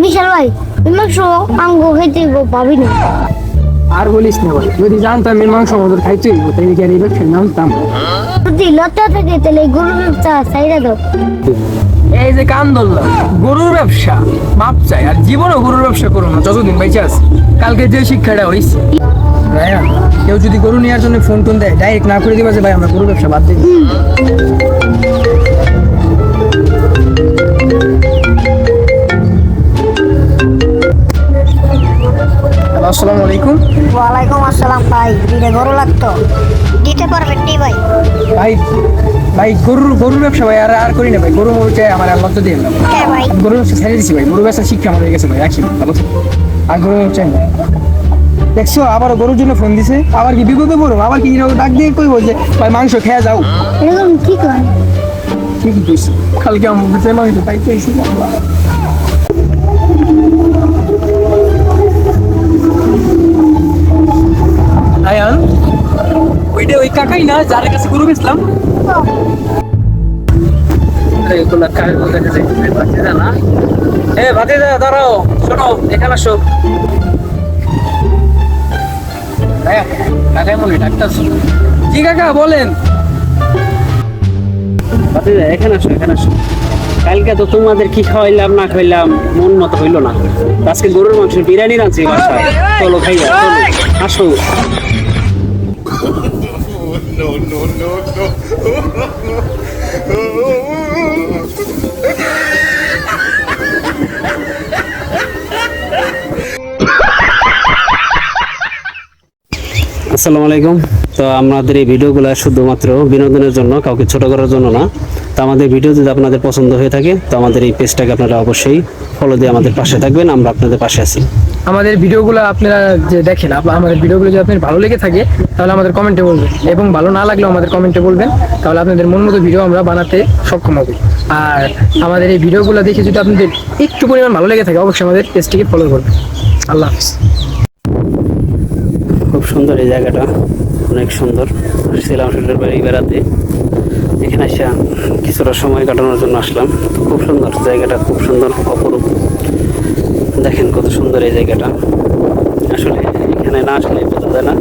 বিশাল ভাই মাংস আঙ্গ খাইতে পাবি না। আর বলিস না ভাই, যদি জানতাম এর মাংস আমাদের খাইতে হইব তাই কি আর এই ব্যবসায় নামতাম? যদি লতা থেকে তাহলে গরু ব্যবসা সাইরা দাও। এই যে কান ধরলাম, গরুর ব্যবসা মাপ চাই, আর জীবনও গরুর ব্যবসা করো না যতদিন বেঁচে আছি। কালকে যে শিক্ষাটা হয়েছে ভাইয়া, কেউ যদি গরু নেওয়ার জন্য ফোন টোন দেয় ডাইরেক্ট না করে দিবা যে ভাই আমরা গরুর ব্যবসা বাদ দিই। আসসালামু আলাইকুম। ওয়ালাইকুম আসসালাম ভাই, দিতে গরু লাগতো, দিতে পারবেন নি ভাই? ভাই ভাই গরুর ব্যবসা ভাই আর করি না ভাই, গরু মরু চাই আমার আর লজ্জা দিয়ে না ভাই গরুর ব্যবসা ছেড়ে দিচ্ছি ভাই, গরু ব্যবসা শিক্ষা আমাদের গেছে ভাই, রাখি ভালো থাকো। আর গরু চাই না। দেখছো আবার গরুর জন্য ফোন দিছে, আবার কি বিপদে পড়ো, আবার কি ডাক দিয়ে কইব যে ভাই মাংস খেয়ে যাও। এরকম কি করেন? ঠিকই কইছি, কালকে আমাদের মাংস পাইতে এসেছি। আয়ান ওইটা ওই কাকাই না যার কাছে গরু বেচলাম? এগুলা কার কথা কাছে ভাতিজা না? ভাতিজা দাঁড়াও, শোনো এখানে আসো। কাকাই মনে ডাক্তার। জি কাকা বলেন। ভাতিজা এখানে আসো, এখানে আসো। কালকে তো তোমাদের কি খাওয়াইলাম না খাইলাম মন মতো হইলো না, আজকে গরুর মাংস বিরিয়ানি রাঁধছি বাসায়, চলো খাইয়া চলো আসো। No, no, no, no. আসসালামু আলাইকুম। তো আমাদের এই ভিডিওগুলো শুধুমাত্র বিনোদনের জন্য, কাউকে ছোট করার জন্য না। তো আমাদের ভিডিও যদি আপনাদের পছন্দ হয়ে থাকে তো আমাদের এই পেজটাকে আপনারা অবশ্যই ফলো দিয়ে আমাদের পাশে থাকবেন, আমরা আপনাদের পাশে আছি। আমাদের ভিডিওগুলো আপনারা যে দেখেন, আমাদের ভিডিওগুলো যদি আপনার ভালো লেগে থাকে তাহলে আমাদের কমেন্টে বলবেন, এবং ভালো না লাগলেও আমাদের কমেন্টে বলবেন, তাহলে আপনাদের মন মতো ভিডিও আমরা বানাতে সক্ষম হব। আর আমাদের এই ভিডিওগুলো দেখে যদি আপনাদের একটু পরিমাণ ভালো লেগে থাকে অবশ্যই আমাদের পেজটিকে ফলো করবেন। আল্লাহ হাফিজ। খুব সুন্দর এই জায়গাটা, অনেক সুন্দর। আসছিলাম শ্বশুর বাড়ি বেড়াতে, এখানে এসে কিছুটা সময় কাটানোর জন্য আসলাম। খুব সুন্দর জায়গাটা, খুব সুন্দর অপরূপ। দেখেন কত সুন্দর এই জায়গাটা, আসলে এখানে না আসলে বোঝা যায় না